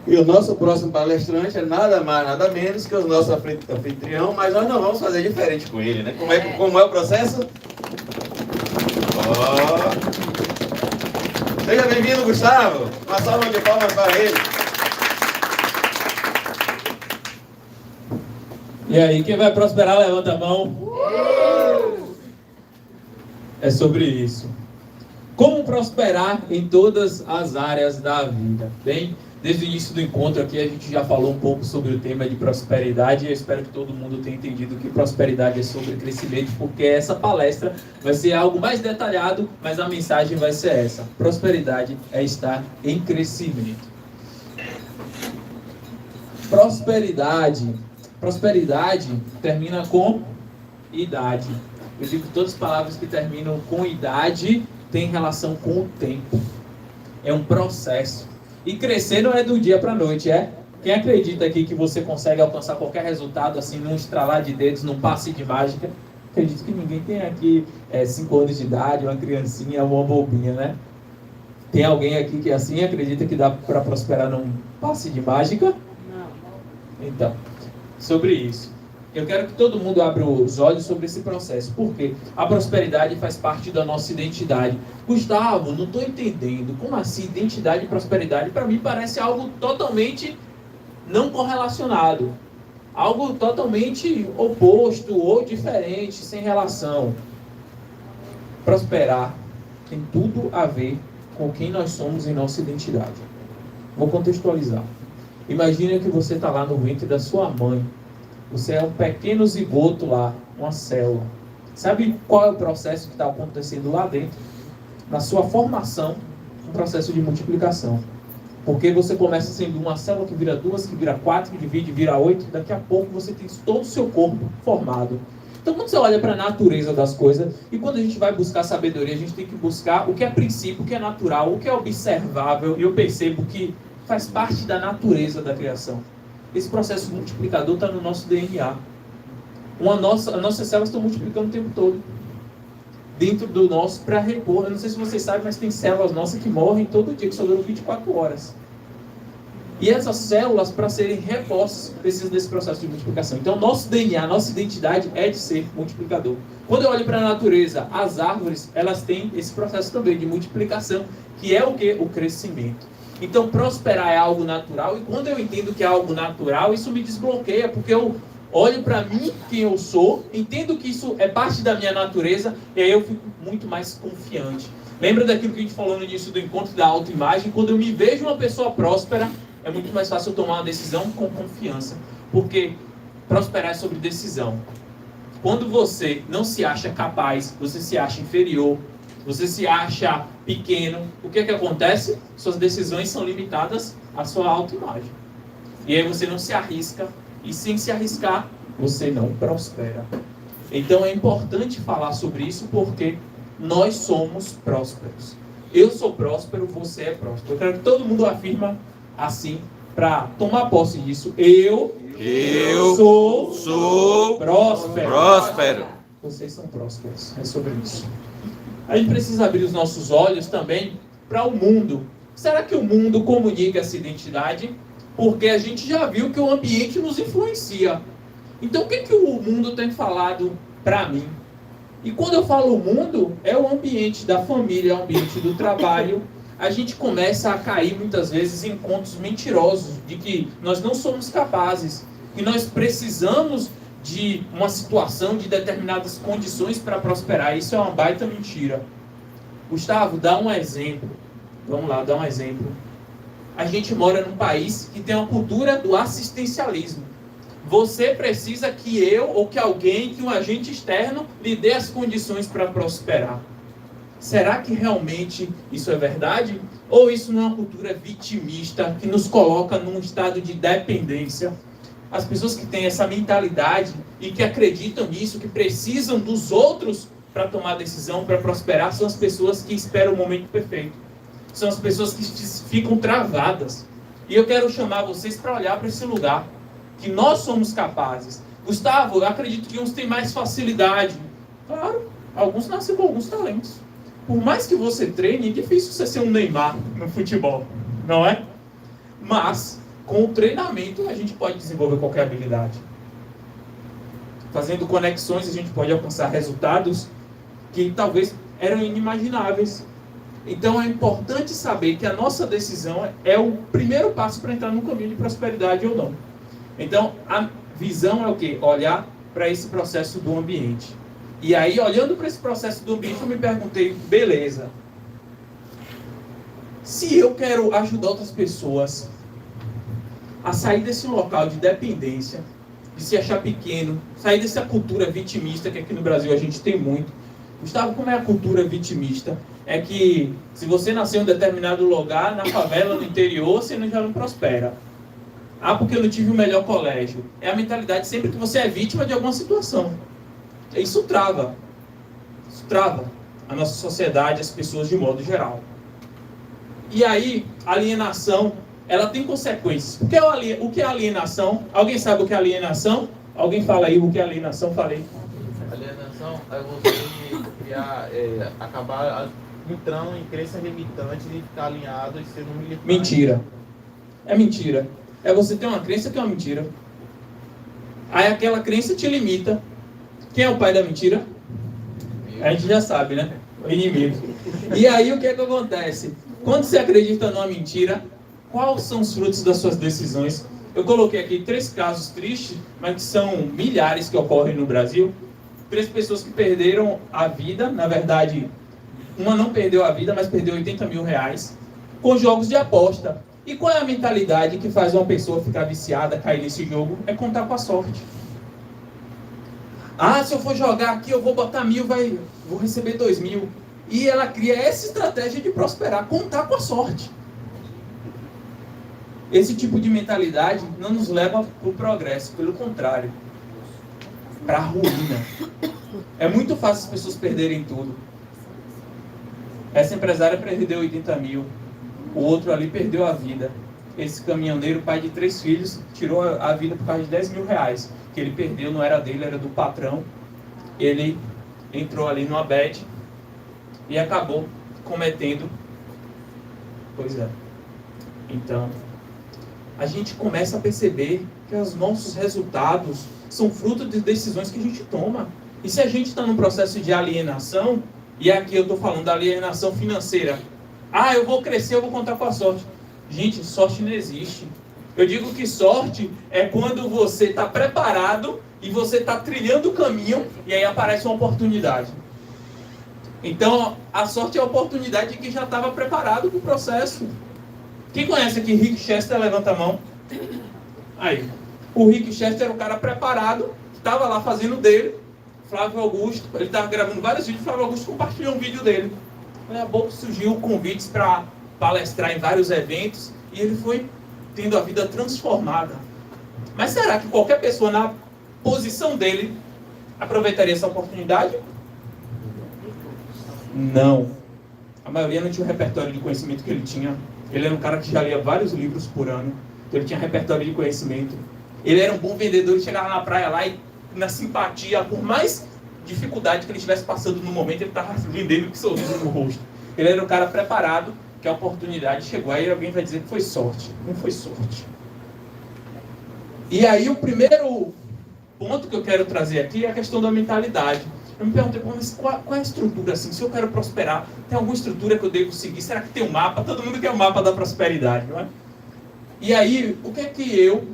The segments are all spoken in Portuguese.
E o nosso próximo palestrante é nada mais, nada menos que o nosso anfitrião, mas nós não vamos fazer diferente com ele, né? Como é o processo? Seja bem-vindo, Gustavo. Uma salva de palmas para ele. E aí, quem vai prosperar, levanta a mão. É sobre isso. Como prosperar em todas as áreas da vida? Bem, desde o início do encontro aqui a gente já falou um pouco sobre o tema de prosperidade. Eu espero que todo mundo tenha entendido que prosperidade é sobre crescimento, porque essa palestra vai ser algo mais detalhado, mas a mensagem vai ser essa: prosperidade é estar em crescimento. Prosperidade termina com idade. Eu digo que todas as palavras que terminam com idade têm relação com o tempo. É um processo. E crescer não é do dia para a noite, é? Quem acredita aqui que você consegue alcançar qualquer resultado assim, num estralar de dedos, num passe de mágica? Acredito que ninguém tem aqui 5 anos de idade, uma criancinha, uma bobinha, né? Tem alguém aqui que assim acredita que dá para prosperar num passe de mágica? Não. Então, sobre isso. Eu quero que todo mundo abra os olhos sobre esse processo. Por quê? A prosperidade faz parte da nossa identidade. Gustavo, não estou entendendo. Como assim identidade e prosperidade? Para mim parece algo totalmente não correlacionado. Algo totalmente oposto ou diferente, sem relação. Prosperar tem tudo a ver com quem nós somos em nossa identidade. Vou contextualizar. Imagina que você está lá no ventre da sua mãe. Você é um pequeno zigoto lá, uma célula. Sabe qual é o processo que está acontecendo lá dentro? Na sua formação, um processo de multiplicação. Porque você começa sendo uma célula que vira 2, que vira 4, que divide, vira 8. Daqui a pouco você tem todo o seu corpo formado. Então quando você olha para a natureza das coisas, e quando a gente vai buscar sabedoria, a gente tem que buscar o que é princípio, o que é natural, o que é observável. E eu percebo que faz parte da natureza da criação. Esse processo multiplicador está no nosso DNA. As nossas células estão multiplicando o tempo todo. Dentro do nosso, para repor. Eu não sei se vocês sabem, mas tem células nossas que morrem todo dia, que só duram 24 horas. E essas células, para serem repostas, precisam desse processo de multiplicação. Então, nosso DNA, nossa identidade é de ser multiplicador. Quando eu olho para a natureza, as árvores, elas têm esse processo também de multiplicação, que é o quê? O crescimento. Então, prosperar é algo natural, e quando eu entendo que é algo natural, isso me desbloqueia, porque eu olho para mim, quem eu sou, entendo que isso é parte da minha natureza, e aí eu fico muito mais confiante. Lembra daquilo que a gente falou no início do encontro da autoimagem? Quando eu me vejo uma pessoa próspera, é muito mais fácil eu tomar uma decisão com confiança, porque prosperar é sobre decisão. Quando você não se acha capaz, você se acha inferior, você se acha pequeno, o que é que acontece? Suas decisões são limitadas à sua autoimagem. E aí você não se arrisca, e sem se arriscar, você não prospera. Então é importante falar sobre isso, porque nós somos prósperos. Eu sou próspero, você é próspero. Eu quero que todo mundo afirma assim, para tomar posse disso. Eu sou próspero. Vocês são prósperos. É sobre isso. A gente precisa abrir os nossos olhos também para o mundo. Será que o mundo comunica essa identidade? Porque a gente já viu que o ambiente nos influencia. Então o que o mundo tem falado para mim? E quando eu falo mundo, é o ambiente da família, é o ambiente do trabalho. A gente começa a cair muitas vezes em contos mentirosos de que nós não somos capazes, que nós precisamos de uma situação, de determinadas condições para prosperar. Isso é uma baita mentira. Gustavo, dá um exemplo. Vamos lá, dá um exemplo. A gente mora num país que tem uma cultura do assistencialismo. Você precisa que eu ou que alguém, que um agente externo, lhe dê as condições para prosperar. Será que realmente isso é verdade? Ou isso não é uma cultura vitimista que nos coloca num estado de dependência? As pessoas que têm essa mentalidade e que acreditam nisso, que precisam dos outros para tomar decisão, para prosperar, são as pessoas que esperam o momento perfeito. São as pessoas que ficam travadas. E eu quero chamar vocês para olhar para esse lugar, que nós somos capazes. Gustavo, eu acredito que uns têm mais facilidade. Claro, alguns nascem com alguns talentos. Por mais que você treine, é difícil você ser um Neymar no futebol, não é? Mas Com o treinamento, a gente pode desenvolver qualquer habilidade. Fazendo conexões, a gente pode alcançar resultados que talvez eram inimagináveis. Então é importante saber que a nossa decisão é o primeiro passo para entrar num caminho de prosperidade ou não. Então a visão é o quê? Olhar para esse processo do ambiente. E aí, olhando para esse processo do ambiente, eu me perguntei, beleza, se eu quero ajudar outras pessoas a sair desse local de dependência, de se achar pequeno, sair dessa cultura vitimista que aqui no Brasil a gente tem muito. Gustavo, como é a cultura vitimista? É que se você nasceu em um determinado lugar, na favela, no interior, você já não prospera. Ah, porque eu não tive o melhor colégio. É a mentalidade sempre que você é vítima de alguma situação. Isso trava a nossa sociedade, as pessoas de modo geral. E aí, a alienação, ela tem consequências. O que é alienação? Alguém sabe o que é alienação? Alguém fala aí o que é alienação? Falei. Alienação é você criar, acabar entrando em crenças limitantes e ficar alinhado e ser um militante. Mentira. É mentira. É você ter uma crença que é uma mentira. Aí aquela crença te limita. Quem é o pai da mentira? A gente já sabe, né? O inimigo. E aí o que é que acontece? Quando você acredita numa mentira, quais são os frutos das suas decisões? Eu coloquei aqui 3 casos tristes, mas que são milhares que ocorrem no Brasil. 3 pessoas que perderam a vida, na verdade, uma não perdeu a vida, mas perdeu 80 mil reais, com jogos de aposta. E qual é a mentalidade que faz uma pessoa ficar viciada, cair nesse jogo? É contar com a sorte. Ah, se eu for jogar aqui, eu vou botar 1.000, vou receber 2.000. E ela cria essa estratégia de prosperar, contar com a sorte. Esse tipo de mentalidade não nos leva para o progresso, pelo contrário, para a ruína. É muito fácil as pessoas perderem tudo. Essa empresária perdeu 80 mil, o outro ali perdeu a vida. Esse caminhoneiro, pai de 3 filhos, tirou a vida por causa de 10 mil reais, que ele perdeu, não era dele, era do patrão. Ele entrou ali numa bad e acabou cometendo. Pois é. Então, a gente começa a perceber que os nossos resultados são fruto de decisões que a gente toma. E se a gente está num processo de alienação, e aqui eu estou falando da alienação financeira. Ah, eu vou crescer, eu vou contar com a sorte. Gente, sorte não existe. Eu digo que sorte é quando você está preparado e você está trilhando o caminho e aí aparece uma oportunidade. Então, a sorte é a oportunidade de quem já estava preparado para o processo. Quem conhece aqui Rick Chester, levanta a mão. Aí. O Rick Chester era um cara preparado, estava lá fazendo dele. Flávio Augusto, ele estava gravando vários vídeos, Flávio Augusto compartilhou um vídeo dele. Aí a pouco surgiu convites para palestrar em vários eventos e ele foi tendo a vida transformada. Mas será que qualquer pessoa na posição dele aproveitaria essa oportunidade? Não. A maioria não tinha o repertório de conhecimento que ele tinha. Ele era um cara que já lia vários livros por ano. Então ele tinha repertório de conhecimento. Ele era um bom vendedor, ele chegava na praia lá e na simpatia, por mais dificuldade que ele estivesse passando no momento, ele estava vendendo com sorriso no rosto. Ele era um cara preparado, que a oportunidade chegou. Aí alguém vai dizer que foi sorte. Não foi sorte. E aí o primeiro ponto que eu quero trazer aqui é a questão da mentalidade. Eu me perguntei, mas qual é a estrutura assim? Se eu quero prosperar, tem alguma estrutura que eu devo seguir? Será que tem um mapa? Todo mundo quer o mapa da prosperidade, não é? E aí, o que é que eu,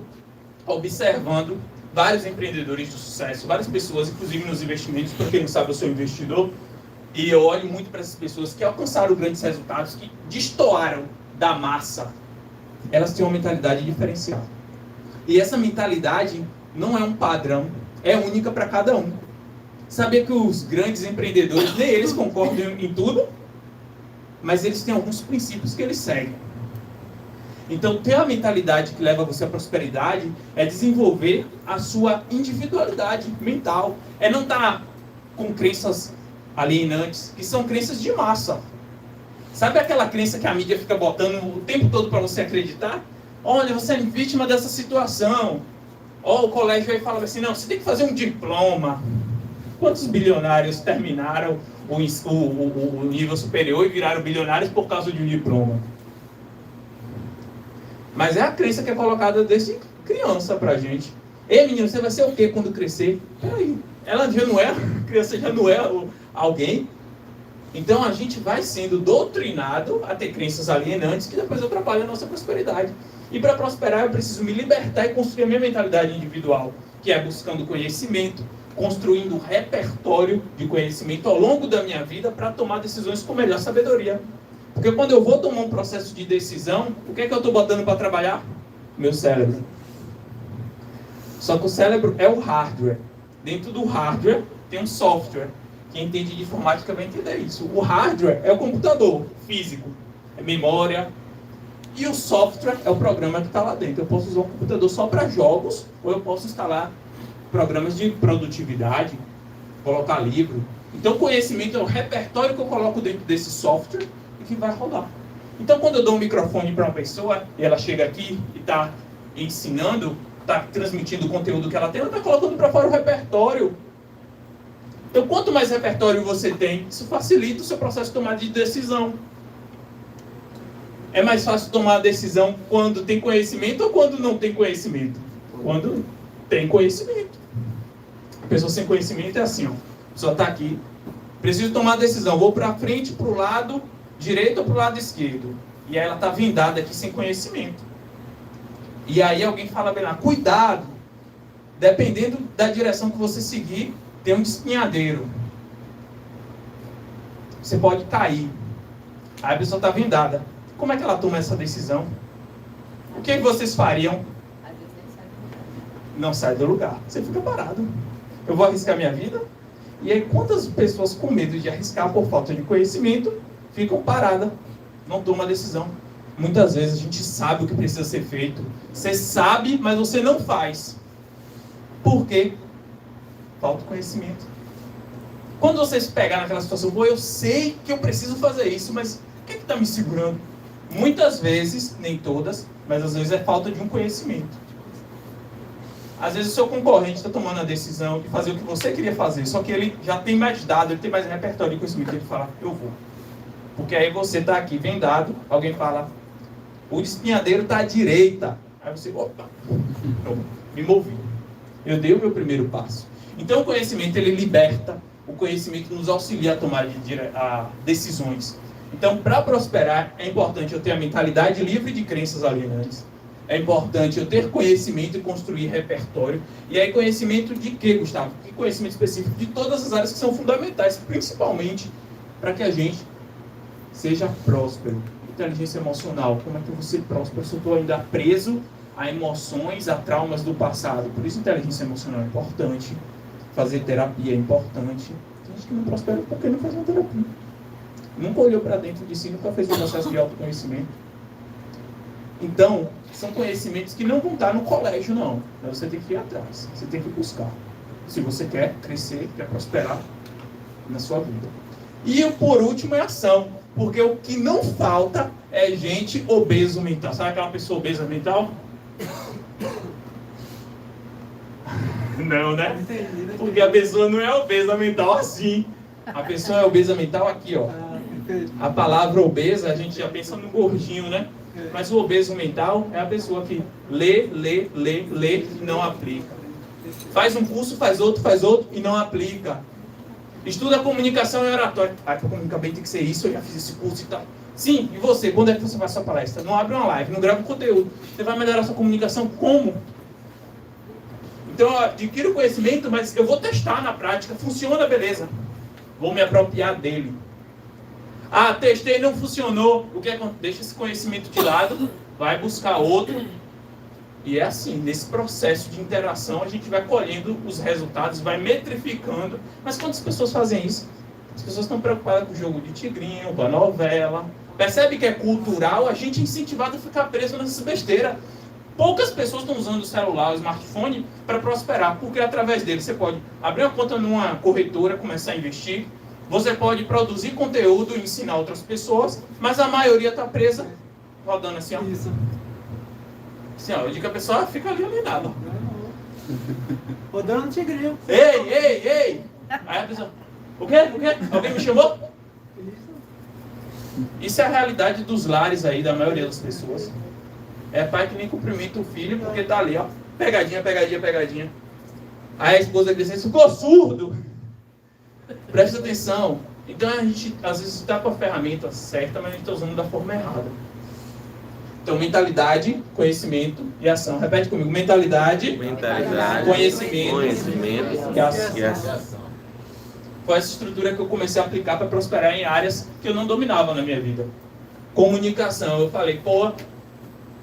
observando vários empreendedores de sucesso, várias pessoas, inclusive nos investimentos, para quem não sabe, eu sou investidor, e eu olho muito para essas pessoas que alcançaram grandes resultados, que destoaram da massa, elas têm uma mentalidade diferencial. E essa mentalidade não é um padrão, é única para cada um. Sabia que os grandes empreendedores, nem eles concordam em tudo, mas eles têm alguns princípios que eles seguem. Então, ter a mentalidade que leva você à prosperidade é desenvolver a sua individualidade mental. É não estar com crenças alienantes, que são crenças de massa. Sabe aquela crença que a mídia fica botando o tempo todo para você acreditar? Olha, você é vítima dessa situação. Ó, o colégio aí fala assim, não, você tem que fazer um diploma. Quantos bilionários terminaram o nível superior e viraram bilionários por causa de um diploma? Mas é a crença que é colocada desde criança pra gente. Ei, menino, você vai ser o quê quando crescer? Peraí, ela já não é, a criança já não é alguém. Então a gente vai sendo doutrinado a ter crenças alienantes que depois atrapalham a nossa prosperidade. E para prosperar eu preciso me libertar e construir a minha mentalidade individual, que é buscando conhecimento, construindo um repertório de conhecimento ao longo da minha vida para tomar decisões com melhor sabedoria. Porque quando eu vou tomar um processo de decisão, o que é que eu estou botando para trabalhar? Meu cérebro. Só que o cérebro é o hardware. Dentro do hardware tem um software. Quem entende de informática vai entender isso. O hardware é o computador físico, é memória. E o software é o programa que está lá dentro. Eu posso usar um computador só para jogos, ou eu posso instalar programas de produtividade, colocar livro. Então, conhecimento é o repertório que eu coloco dentro desse software e que vai rodar. Então, quando eu dou um microfone para uma pessoa, e ela chega aqui e está ensinando, está transmitindo o conteúdo que ela tem, ela está colocando para fora o repertório. Então, quanto mais repertório você tem, isso facilita o seu processo de tomada de decisão. É mais fácil tomar a decisão quando tem conhecimento ou quando não tem conhecimento? Quando tem conhecimento. A pessoa sem conhecimento é assim, ó. A pessoa está aqui, preciso tomar a decisão, vou para frente, para o lado direito ou para o lado esquerdo. E aí ela está vendada aqui sem conhecimento. E aí alguém fala bem lá, cuidado, dependendo da direção que você seguir, tem um despenhadeiro. Você pode cair. Aí a pessoa está vendada. Como é que ela toma essa decisão? O que vocês fariam? Não sai do lugar. Você fica parado. Eu vou arriscar minha vida? E aí quantas pessoas com medo de arriscar por falta de conhecimento ficam paradas? Não tomam a decisão. Muitas vezes a gente sabe o que precisa ser feito. Você sabe, mas você não faz. Por quê? Falta conhecimento. Quando vocês pegarem naquela situação, eu sei que eu preciso fazer isso, mas o que está me segurando? Muitas vezes, nem todas, mas às vezes é falta de um conhecimento. Às vezes o seu concorrente está tomando a decisão de fazer o que você queria fazer, só que ele já tem mais dado, ele tem mais repertório de conhecimento, ele fala, eu vou. Porque aí você está aqui vendado, alguém fala, o despenhadeiro está à direita. Aí você, opa, eu me movi. Eu dei o meu primeiro passo. Então o conhecimento, ele liberta, o conhecimento nos auxilia a tomar decisões. Então, para prosperar, é importante eu ter a mentalidade livre de crenças alienantes. É importante eu ter conhecimento e construir repertório. E aí, conhecimento de quê, Gustavo? Que conhecimento específico? De todas as áreas que são fundamentais, principalmente para que a gente seja próspero. Inteligência emocional. Como é que você próspero se eu estou ainda preso a emoções, a traumas do passado? Por isso, inteligência emocional é importante. Fazer terapia é importante. Tem gente que não prospera porque não faz uma terapia. Nunca olhou para dentro de si, nunca fez um processo de autoconhecimento. Então, são conhecimentos que não vão estar no colégio, não. Mas você tem que ir atrás, você tem que buscar. Se você quer crescer, quer prosperar na sua vida. E por último é ação. Porque o que não falta é gente obeso mental. Sabe aquela pessoa obesa mental? Não, né? Porque a pessoa não é obesa mental assim. A pessoa é obesa mental aqui, ó. A palavra obesa, a gente já pensa no gordinho, né? Mas o obeso mental é a pessoa que lê e não aplica. Faz um curso, faz outro e não aplica. Estuda comunicação e oratória. Ah, para comunicar bem tem que ser isso, eu já fiz esse curso e tal. Sim, e você? Quando é que você faz sua palestra? Não abre uma live, não grava um conteúdo. Você vai melhorar sua comunicação como? Então eu adquiro conhecimento, mas eu vou testar na prática. Funciona, beleza. Vou me apropriar dele. Ah, testei, não funcionou. O que acontece? Deixa esse conhecimento de lado, vai buscar outro. E é assim, nesse processo de interação, a gente vai colhendo os resultados, vai metrificando. Mas quantas pessoas fazem isso? As pessoas estão preocupadas com o jogo de tigrinho, com a novela. Percebe que é cultural a gente é incentivado a ficar preso nessas besteiras. Poucas pessoas estão usando o celular, o smartphone, para prosperar, porque através dele você pode abrir uma conta numa corretora, começar a investir. Você pode produzir conteúdo e ensinar outras pessoas, mas a maioria está presa, rodando assim, ó. Isso. Assim, ó, eu digo que a pessoa fica ali alienada. Rodando no tigrinho. Ei! Aí a pessoa, o quê? Alguém me chamou? Isso é a realidade dos lares aí, da maioria das pessoas. É pai que nem cumprimenta o filho porque tá ali, ó. Pegadinha, pegadinha, pegadinha. Aí a esposa diz assim, ficou surdo. Presta atenção. Então a gente às vezes está com a ferramenta certa, mas a gente está usando da forma errada. Então mentalidade, conhecimento e ação. Repete comigo. Mentalidade, conhecimento e ação. Foi essa estrutura que eu comecei a aplicar para prosperar em áreas que eu não dominava na minha vida. Comunicação. Eu falei, pô,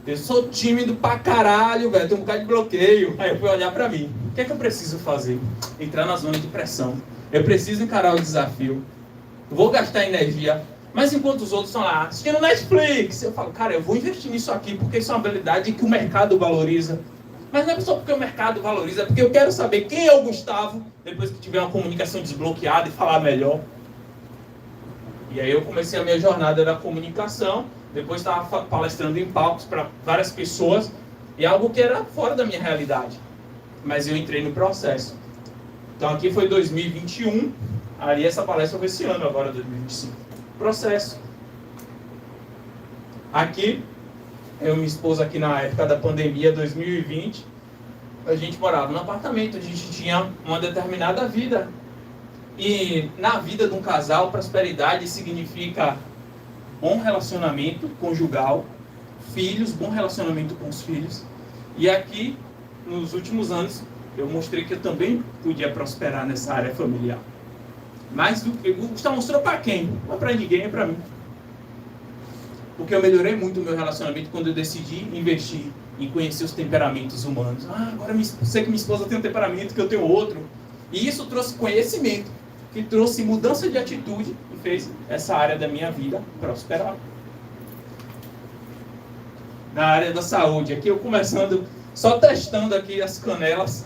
eu sou tímido pra caralho, velho. Tenho um bocado de bloqueio. Aí eu fui olhar pra mim. O que é que eu preciso fazer? Entrar na zona de pressão. Eu preciso encarar o desafio. Eu vou gastar energia. Mas enquanto os outros estão lá assistindo Netflix, eu falo, cara, eu vou investir nisso aqui porque isso é uma habilidade que o mercado valoriza. Mas não é só porque o mercado valoriza, é porque eu quero saber quem é o Gustavo depois que tiver uma comunicação desbloqueada e falar melhor. E aí eu comecei a minha jornada da comunicação. Depois estava palestrando em palcos para várias pessoas. E algo que era fora da minha realidade. Mas eu entrei no processo. Então aqui foi 2021. Ali essa palestra foi esse ano, agora 2025. Processo. Aqui, eu e minha esposa aqui na época da pandemia, 2020, a gente morava num apartamento, a gente tinha uma determinada vida. E na vida de um casal, prosperidade significa bom relacionamento conjugal, filhos, bom relacionamento com os filhos. E aqui, nos últimos anos, eu mostrei que eu também podia prosperar nessa área familiar. Mas o Gustavo mostrou para quem? Não é para ninguém, é para mim. Porque eu melhorei muito o meu relacionamento quando eu decidi investir em conhecer os temperamentos humanos. Agora eu sei que minha esposa tem um temperamento, que eu tenho outro. E isso trouxe conhecimento, que trouxe mudança de atitude e fez essa área da minha vida prosperar. Na área da saúde, aqui eu começando, só testando aqui as canelas.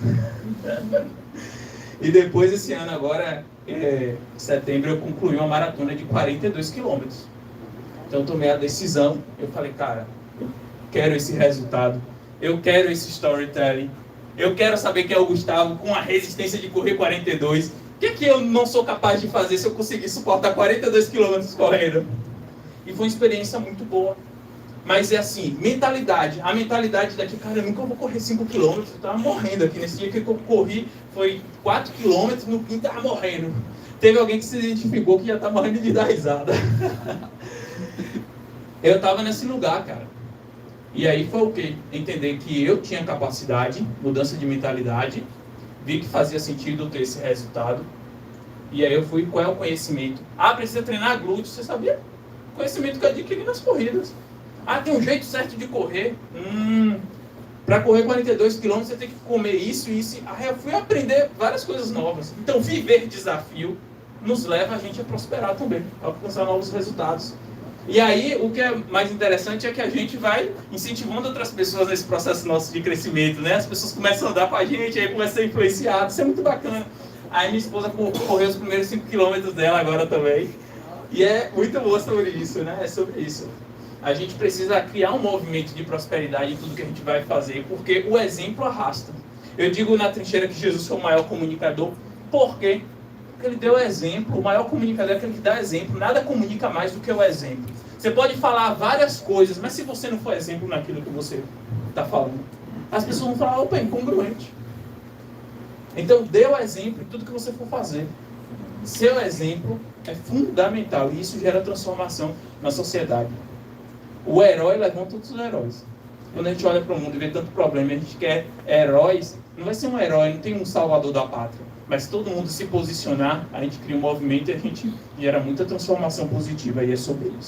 E depois esse ano agora, em setembro, eu concluí uma maratona de 42 quilômetros. Então eu tomei a decisão, eu falei, cara, eu quero esse resultado, eu quero esse storytelling, eu quero saber quem é o Gustavo com a resistência de correr 42. O que eu não sou capaz de fazer se eu conseguir suportar 42 quilômetros correndo? E foi uma experiência muito boa. Mas é assim, mentalidade. A mentalidade daqui, cara, eu nunca vou correr 5 km, eu tava morrendo aqui. Nesse dia que eu corri, foi 4 km, no quinto tava morrendo. Teve alguém que se identificou que já tá morrendo de dar risada. Eu tava nesse lugar, cara. E aí foi o quê? Entender que eu tinha capacidade, mudança de mentalidade, vi que fazia sentido eu ter esse resultado. E aí eu fui, qual é o conhecimento? Precisa treinar glúteo, você sabia? Conhecimento que eu adquiri nas corridas. Tem um jeito certo de correr. Para correr 42 km você tem que comer isso e isso. Aí eu fui aprender várias coisas novas. Então viver desafio nos leva a gente a prosperar também, a alcançar novos resultados. E aí o que é mais interessante é que a gente vai incentivando outras pessoas nesse processo nosso de crescimento, né? As pessoas começam a andar com a gente, aí começam a ser influenciadas. Isso é muito bacana. Aí minha esposa correu os primeiros 5 km dela agora também. E é muito boa sobre isso, né? É sobre isso. A gente precisa criar um movimento de prosperidade em tudo que a gente vai fazer, porque o exemplo arrasta. Eu digo na trincheira que Jesus foi o maior comunicador. Por quê? Porque ele deu exemplo. O maior comunicador é aquele que dá exemplo. Nada comunica mais do que o exemplo. Você pode falar várias coisas, mas se você não for exemplo naquilo que você está falando, as pessoas vão falar, opa, é incongruente. Então, dê o exemplo em tudo que você for fazer. Seu exemplo é fundamental e isso gera transformação na sociedade. O herói levanta todos os heróis. Quando a gente olha para o mundo e vê tanto problema, a gente quer heróis, não vai ser um herói, não tem um salvador da pátria. Mas se todo mundo se posicionar, a gente cria um movimento e a gente gera muita transformação positiva. E é sobre isso.